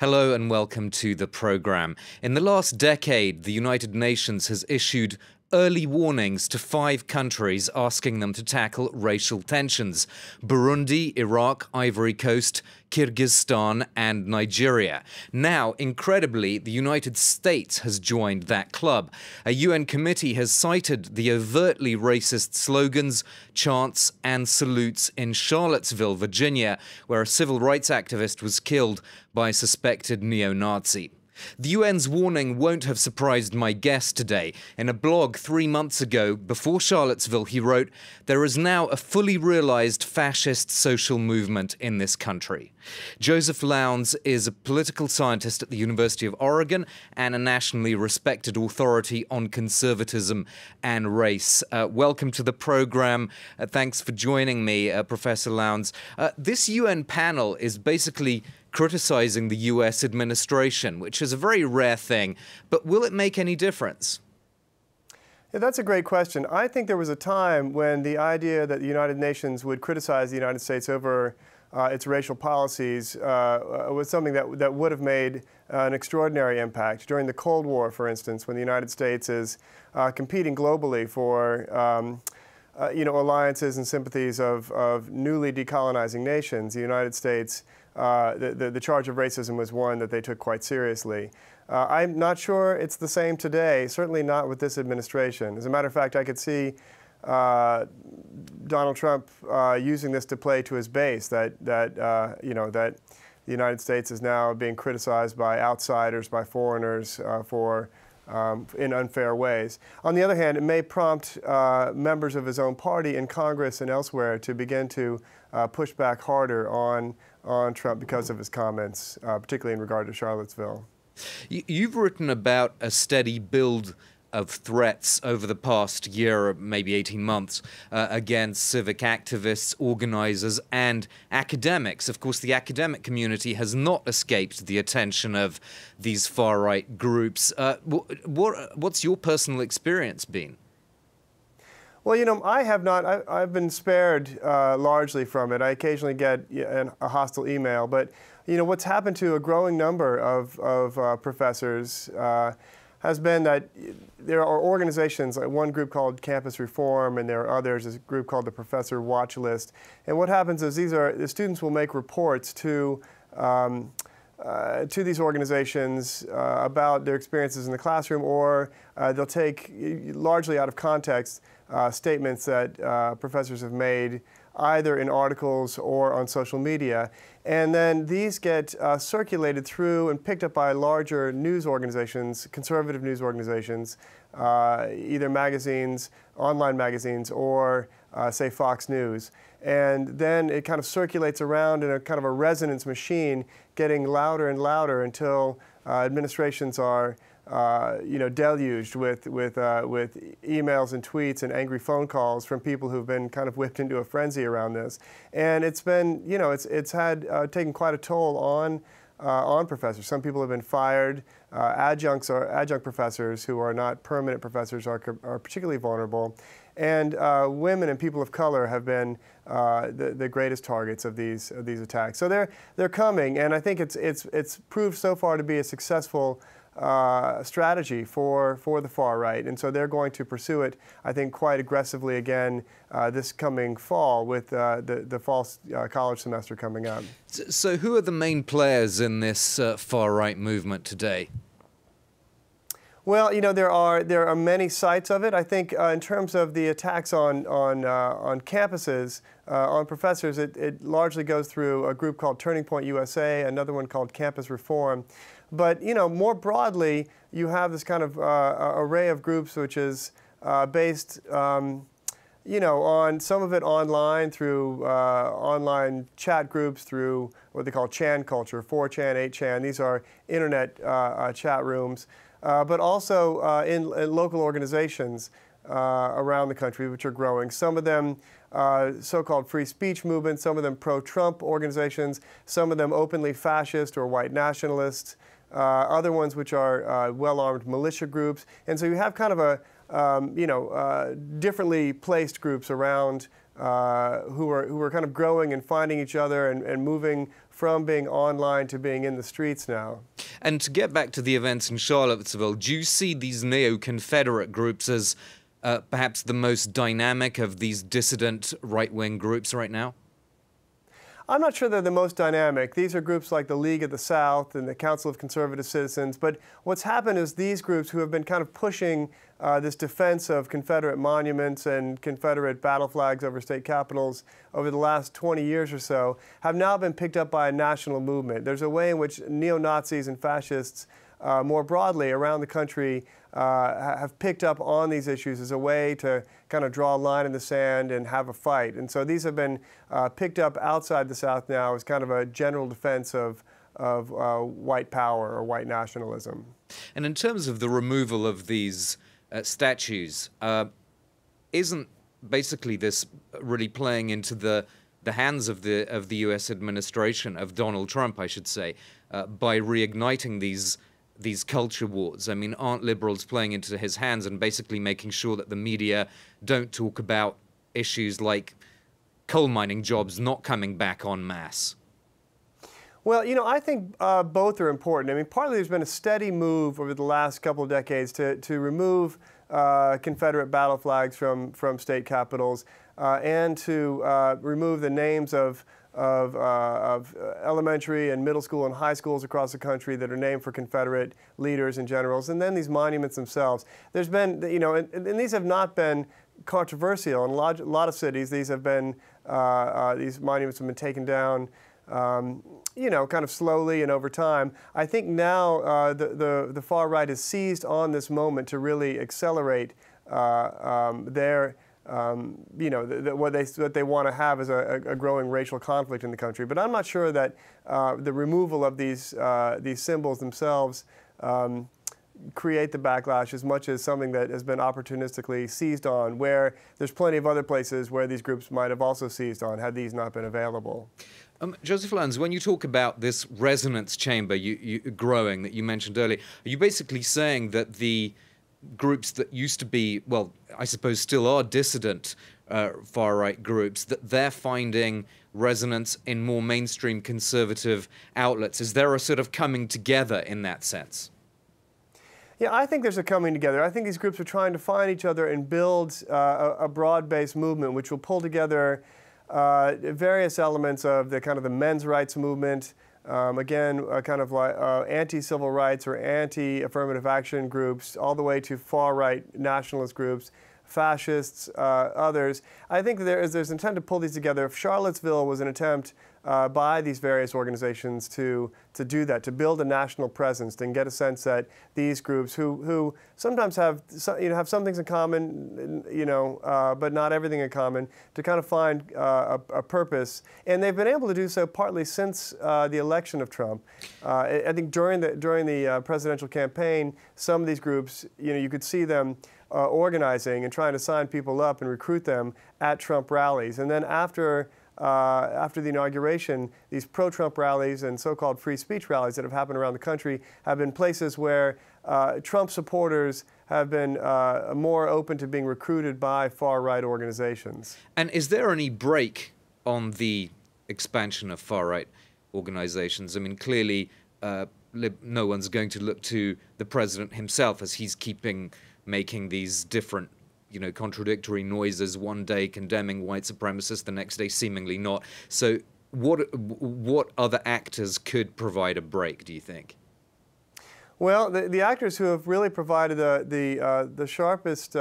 Hello and welcome to the program. In the last decade, the United Nations has issued early warnings to 5 countries asking them to tackle racial tensions: Burundi, Iraq, Ivory Coast, Kyrgyzstan and Nigeria. Now, incredibly, the United States has joined that club. A UN committee has cited the overtly racist slogans, chants and salutes in Charlottesville, Virginia, where a civil rights activist was killed by a suspected neo-Nazi. The UN's warning won't have surprised my guest today. In a blog 3 months ago, before Charlottesville, he wrote, "There is now a fully realized fascist social movement in this country." Joseph Lowndes is a political scientist at the University of Oregon and a nationally respected authority on conservatism and race. Welcome to the program. Thanks for joining me, Professor Lowndes. This UN panel is basically criticizing the US administration, which is a very rare thing, but will it make any difference? Yeah, that's a great question. I think there was a time when the idea that the United Nations would criticize the United States over its racial policies was something that would have made an extraordinary impact. During the Cold War, for instance, when the United States is competing globally for alliances and sympathies of newly decolonizing nations, the United States, the charge of racism was one that they took quite seriously. I'm not sure it's the same today, certainly not with this administration. As a matter of fact, I could see Donald Trump using this to play to his base, that the United States is now being criticized by outsiders, by foreigners in unfair ways. On the other hand, it may prompt members of his own party in Congress and elsewhere to begin to push back harder on Trump because of his comments, particularly in regard to Charlottesville. You've written about a steady build of threats over the past year, maybe 18 months, against civic activists, organizers, and academics. Of course, the academic community has not escaped the attention of these far-right groups. What's your personal experience been? Well, I have not. I've been spared largely from it. I occasionally get a hostile email, but what's happened to a growing number of professors has been that there are organizations, like one group called Campus Reform, and there are others, a group called the Professor Watch List. And what happens is the students will make reports to these organizations about their experiences in the classroom, or they'll take, largely out of context, statements that professors have made either in articles or on social media. And then these get circulated through and picked up by larger news organizations, conservative news organizations, either magazines, online magazines, or say Fox News. And then it kind of circulates around in a kind of a resonance machine, getting louder and louder until administrations are deluged with emails and tweets and angry phone calls from people who've been kind of whipped into a frenzy around this. And it's been, it's had taken quite a toll on professors. Some people have been fired. Adjunct professors who are not permanent professors are particularly vulnerable. And women and people of color have been the greatest targets of these attacks. So they're coming, and I think it's proved so far to be a successful strategy for the far right, and so they're going to pursue it, I think, quite aggressively again this coming fall with the fall college semester coming up. So who are the main players in this far right movement today? Well, there are many sites of it. I think in terms of the attacks on campuses, on professors, it largely goes through a group called Turning Point USA, another one called Campus Reform. But, more broadly, you have this kind of array of groups which is based, on some of it online through online chat groups, through what they call Chan culture, 4chan, 8chan. These are internet chat rooms, but also in local organizations around the country, which are growing. Some of them so-called free speech movements, some of them pro-Trump organizations, some of them openly fascist or white nationalists, other ones which are well-armed militia groups. And so you have kind of a, differently placed groups around who are kind of growing and finding each other and moving from being online to being in the streets now. And to get back to the events in Charlottesville, do you see these neo-Confederate groups as perhaps the most dynamic of these dissident right-wing groups right now? I'm not sure they're the most dynamic. These are groups like the League of the South and the Council of Conservative Citizens. But what's happened is these groups who have been kind of pushing this defense of Confederate monuments and Confederate battle flags over state capitals over the last 20 years or so have now been picked up by a national movement. There's a way in which neo-Nazis and fascists more broadly around the country have picked up on these issues as a way to kind of draw a line in the sand and have a fight. And so these have been picked up outside the South now as kind of a general defense of white power or white nationalism. And in terms of the removal of these statues, isn't basically this really playing into the hands of the U.S. administration, of Donald Trump, I should say, by reigniting these culture wars? I mean, aren't liberals playing into his hands and basically making sure that the media don't talk about issues like coal mining jobs not coming back en masse? Well, you know, I think both are important. I mean, partly there's been a steady move over the last couple of decades to remove Confederate battle flags from state capitals and to remove the names of elementary and middle school and high schools across the country that are named for Confederate leaders and generals, and then these monuments themselves. There's been, you know, and these have not been controversial. In a lot of cities, these have been, these monuments have been taken down, you know, kind of slowly and over time. I think now the far right has seized on this moment to really accelerate their you know, what they want to have is a growing racial conflict in the country. But I'm not sure that the removal of these symbols themselves create the backlash as much as something that has been opportunistically seized on, where there's plenty of other places where these groups might have also seized on had these not been available. Joseph Lowndes, when you talk about this resonance chamber growing that you mentioned earlier, are you basically saying that the groups that used to be, well, I suppose still are dissident far-right groups, that they're finding resonance in more mainstream conservative outlets? Is there a sort of coming together in that sense? Yeah, I think there's a coming together. I think these groups are trying to find each other and build a broad-based movement which will pull together various elements of the kind of the men's rights movement, again, kind of like anti-civil rights or anti-affirmative action groups, all the way to far-right nationalist groups, fascists, others. I think there's an attempt to pull these together. Charlottesville was an attempt by these various organizations to do that, to build a national presence and get a sense that these groups, who sometimes have some things in common, but not everything in common, to kind of find a purpose. And they've been able to do so partly since the election of Trump. I think during the presidential campaign, some of these groups, you could see them organizing and trying to sign people up and recruit them at Trump rallies. And then after the inauguration, these pro-Trump rallies and so-called free speech rallies that have happened around the country have been places where Trump supporters have been more open to being recruited by far-right organizations. And is there any break on the expansion of far-right organizations? I mean, clearly no one's going to look to the president himself as he's making these different contradictory noises, one day condemning white supremacists, the next day seemingly not. So what other actors could provide a break, do you think? Well, the actors who have really provided the sharpest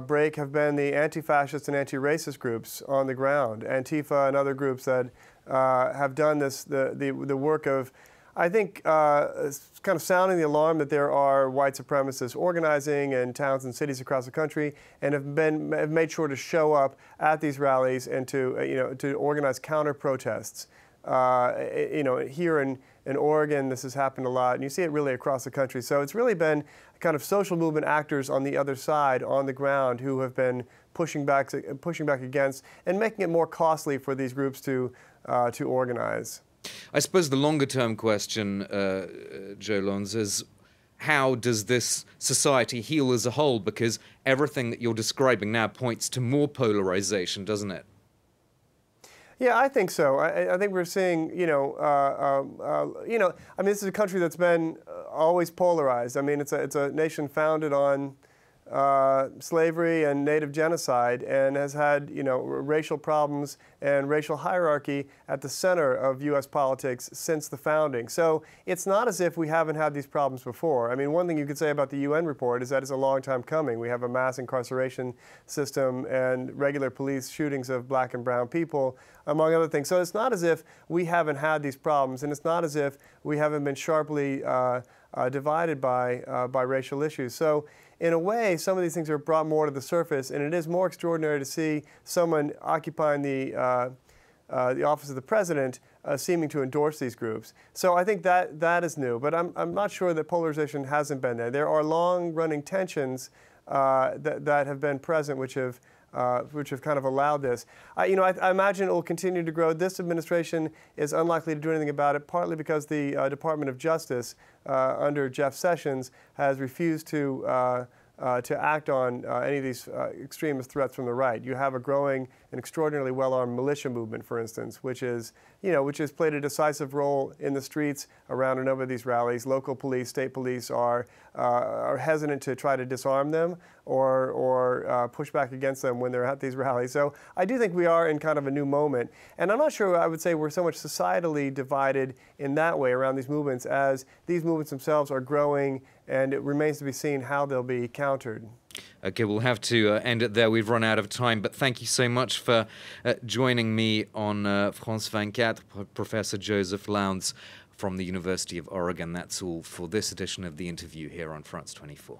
break have been the anti-fascist and anti-racist groups on the ground, Antifa and other groups that have done the work of, I think, kind of sounding the alarm that there are white supremacists organizing in towns and cities across the country, and have made sure to show up at these rallies and to organize counter protests. Here in Oregon, this has happened a lot, and you see it really across the country. So it's really been kind of social movement actors on the other side, on the ground, who have been pushing back against and making it more costly for these groups to organize. I suppose the longer-term question, Joe Lowndes, is how does this society heal as a whole? Because everything that you're describing now points to more polarization, doesn't it? Yeah, I think so. I think we're seeing, I mean, this is a country that's been always polarized. I mean, it's a nation founded on slavery and native genocide, and has had, racial problems and racial hierarchy at the center of U.S. politics since the founding. So it's not as if we haven't had these problems before. I mean, one thing you could say about the UN report is that it's a long time coming. We have a mass incarceration system and regular police shootings of black and brown people, among other things. So it's not as if we haven't had these problems, and it's not as if we haven't been sharply divided by racial issues. So in a way, some of these things are brought more to the surface, and it is more extraordinary to see someone occupying the office of the president seeming to endorse these groups. So I think that is new, but I'm not sure that polarization hasn't been there. There are long-running tensions that have been present, which have kind of allowed this. I imagine it will continue to grow. This administration is unlikely to do anything about it, partly because the Department of Justice under Jeff Sessions has refused to act on any of these extremist threats from the right. You have a growing and extraordinarily well-armed militia movement, for instance, which has played a decisive role in the streets around a number of these rallies. Local police, state police are hesitant to try to disarm them or push back against them when they're at these rallies. So I do think we are in kind of a new moment. And I'm not sure I would say we're so much societally divided in that way around these movements, as these movements themselves are growing, and it remains to be seen how they'll be countered. Okay, we'll have to end it there. We've run out of time, but thank you so much for joining me on France 24, Professor Joseph Lowndes from the University of Oregon. That's all for this edition of The Interview here on France 24.